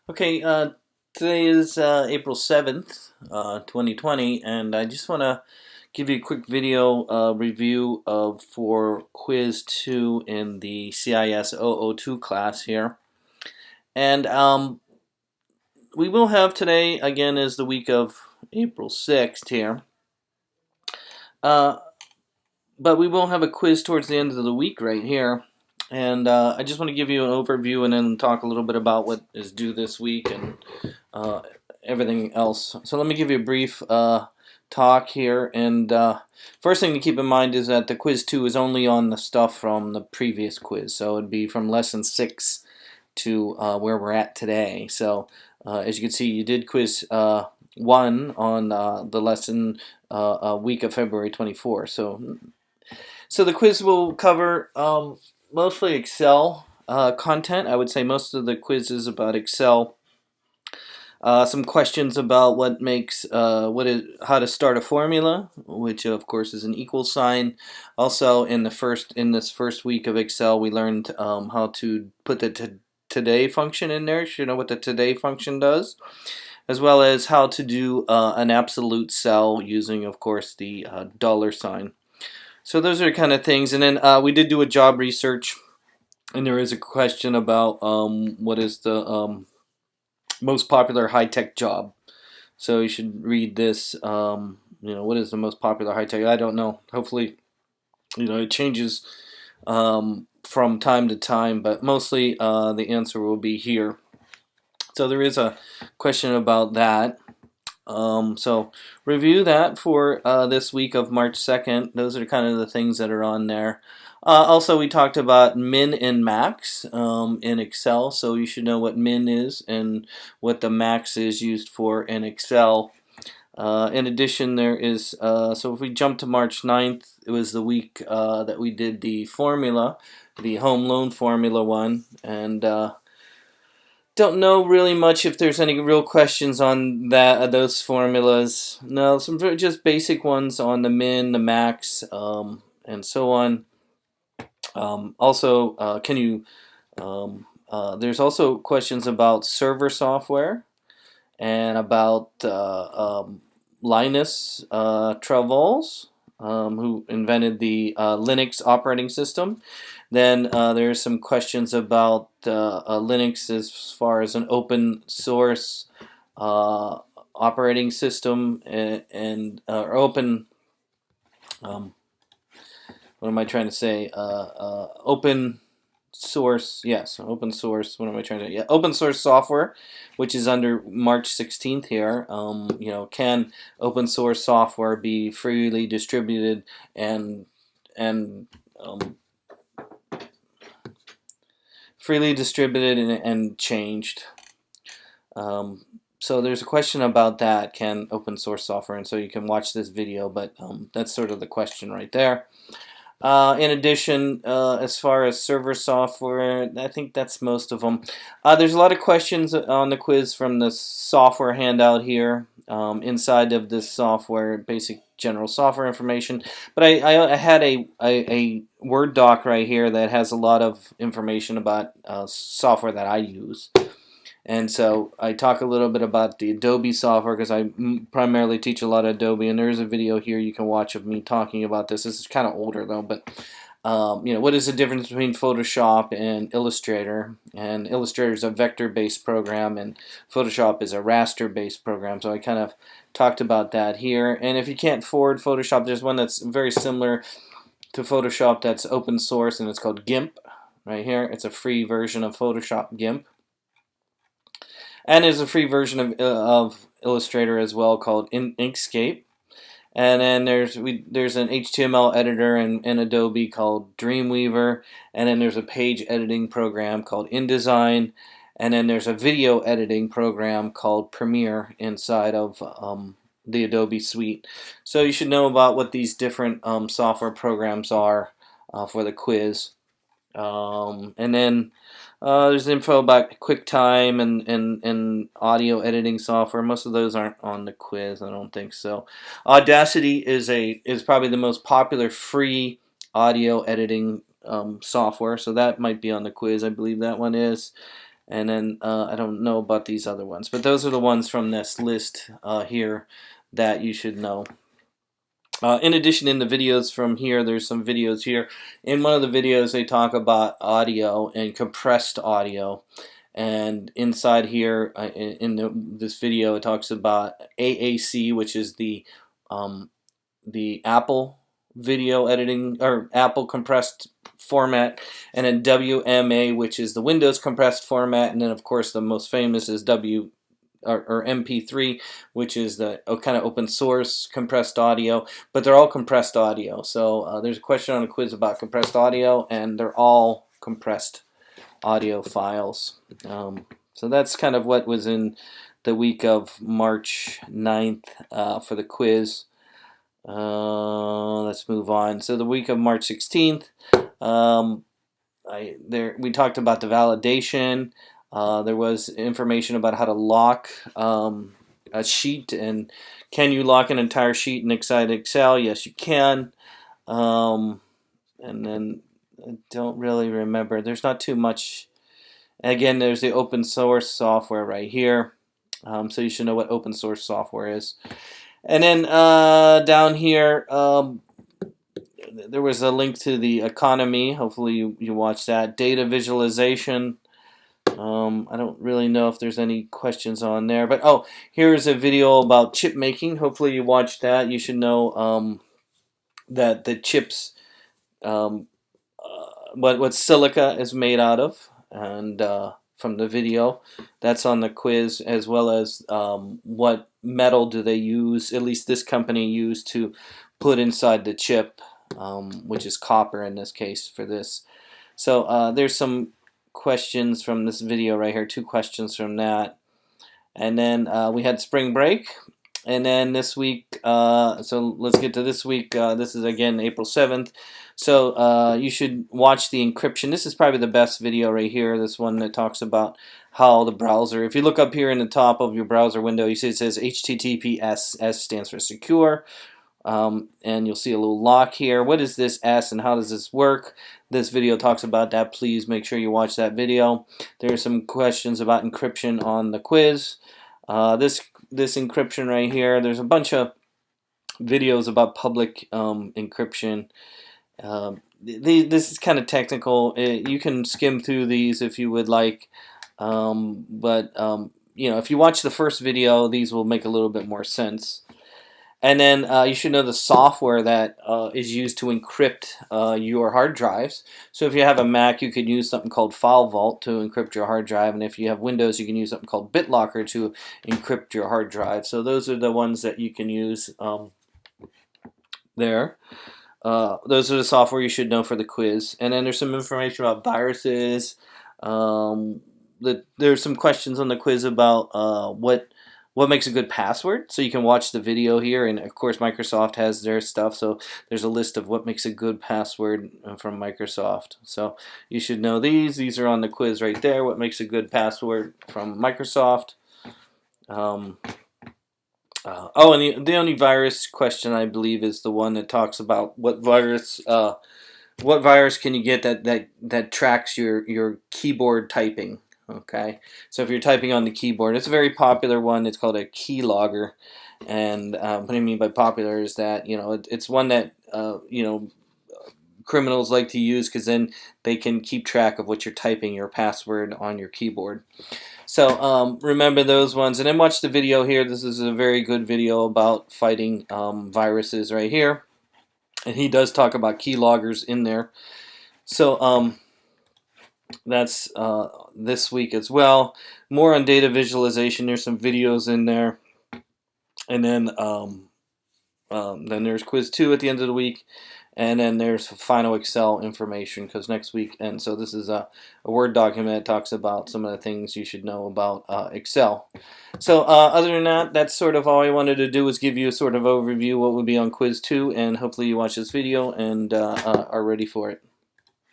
Okay, today is April 7th, 2020, and I just want to give you a quick video review of for Quiz 2 in the CIS 002 class here. And we will have today, again, is the week of April 6th here. Uh, but we will have a quiz towards the end of the week right here. And I just want to give you an overview and then talk a little bit about what is due this week and uh, everything else. So let me give you a brief talk here. And first thing to keep in mind is that the quiz 2 is only on the stuff from the previous quiz. So it'd be from lesson 6 to where we're at today. So as you can see, you did quiz 1 on the lesson week of February 24. So the quiz will cover mostly Excel content. I would say most of the quiz is about Excel. Some questions about what makes how to start a formula, which of course is an equal sign. Also, in this first week of Excel, we learned how to put the today function in there. So you know what the today function does, as well as how to do an absolute cell using, of course, the dollar sign. So those are kind of things. And then we did do a job research, and there is a question about what is the most popular high-tech job. So you should read this. What is the most popular high-tech? I don't know. Hopefully, it changes from time to time, but mostly the answer will be here. So there is a question about that. So review that for this week of March 2nd. Those are kind of the things that are on there. Also, we talked about min and max in Excel, so you should know what min is and what the max is used for in Excel. In addition, there is, so if we jump to March 9th, it was the week that we did the formula, the home loan formula one, and don't know really much if there's any real questions on those formulas. No, some just basic ones on the min, the max, and so on. Also, there's also questions about server software and about Linus Torvalds, who invented the Linux operating system. Then there's some questions about Linux as far as an open source operating system and open. What am I trying to say? Open source. Yes, open source. What am I trying to say? Yeah, open source software, which is under March 16th here. Can open source software be freely distributed and freely distributed and changed? So there's a question about that. Can open source software, and so you can watch this video, but that's sort of the question right there. In addition, as far as server software, I think that's most of them. There's a lot of questions on the quiz from the software handout here. Inside of this software, basic general software information. But I had a Word doc right here that has a lot of information about software that I use. And so I talk a little bit about the Adobe software because I primarily teach a lot of Adobe, and there's a video here you can watch of me talking about this. This is kind of older though, but what is the difference between Photoshop and Illustrator? And Illustrator is a vector-based program, and Photoshop is a raster-based program. So I kind of talked about that here. And if you can't afford Photoshop, there's one that's very similar to Photoshop that's open source, and it's called GIMP. Right here, it's a free version of Photoshop GIMP. And there's a free version of Illustrator as well called Inkscape. And then there's an HTML editor in Adobe called Dreamweaver. And then there's a page editing program called InDesign. And then there's a video editing program called Premiere inside of the Adobe suite. So you should know about what these different software programs are for the quiz. And then there's info about QuickTime and audio editing software. Most of those aren't on the quiz, I don't think so. Audacity is probably the most popular free audio editing software, so that might be on the quiz. I believe that one is. And then I don't know about these other ones, but those are the ones from this list here that you should know. In addition, in the videos from here, there's some videos here. In one of the videos, they talk about audio and compressed audio. And inside here, this video, it talks about AAC, which is the Apple video editing, or Apple compressed format, and then WMA, which is the Windows compressed format, and then of course the most famous is MP3, which is the kind of open source compressed audio, but they're all compressed audio. So there's a question on a quiz about compressed audio, and they're all compressed audio files. So that's kind of what was in the week of March 9th for the quiz. Let's move on. So the week of March 16th, we talked about the validation. There was information about how to lock a sheet, and can you lock an entire sheet in Excel? Yes, you can. And then I don't really remember. There's not too much. Again, there's the open source software right here. So you should know what open source software is. And then down here, there was a link to the economy. Hopefully you watched that. Data visualization. I don't really know if there's any questions on there. But oh, here's a video about chip making. Hopefully you watched that. You should know that the chips, what silica is made out of. And from the video, that's on the quiz, as well as what metal do they use, at least this company used, to put inside the chip, which is copper in this case for this. So there's some questions from this video right here, 2 questions from that. And then we had spring break. And then this week, so let's get to this week. This is again April 7th. So you should watch the encryption. This is probably the best video right here. This one that talks about how the browser, if you look up here in the top of your browser window, you see it says HTTPS. S stands for secure. And you'll see a little lock here. What is this S and how does this work? This video talks about that. Please make sure you watch that video. There are some questions about encryption on the quiz. This encryption right here, there's a bunch of videos about public encryption. This is kind of technical. You can skim through these if you would like, but you know, if you watch the first video, these will make a little bit more sense. And then you should know the software that is used to encrypt your hard drives. So if you have a Mac, you could use something called File Vault to encrypt your hard drive. And if you have Windows, you can use something called BitLocker to encrypt your hard drive. So those are the ones that you can use there. Those are the software you should know for the quiz. And then there's some information about viruses. There's some questions on the quiz about what makes a good password. So you can watch the video here, and of course Microsoft has their stuff, so there's a list of what makes a good password from Microsoft. So you should know these are on the quiz right there, what makes a good password from Microsoft. Oh, and the only virus question, I believe, is the one that talks about what virus can you get that tracks your keyboard typing. Okay, so if you're typing on the keyboard, it's a very popular one. It's called a keylogger, and what I mean by popular is that, you know, it's one that you know, criminals like to use, because then they can keep track of what you're typing, your password on your keyboard. So remember those ones, and then watch the video here. This is a very good video about fighting viruses right here, and he does talk about keyloggers in there. So that's this week as well. More on data visualization. There's some videos in there, and then there's quiz 2 at the end of the week, and then there's final Excel information, because next week. And so this is a Word document that talks about some of the things you should know about Excel. So other than that, that's sort of all I wanted to do, was give you a sort of overview what would be on quiz 2, and hopefully you watch this video and are ready for it.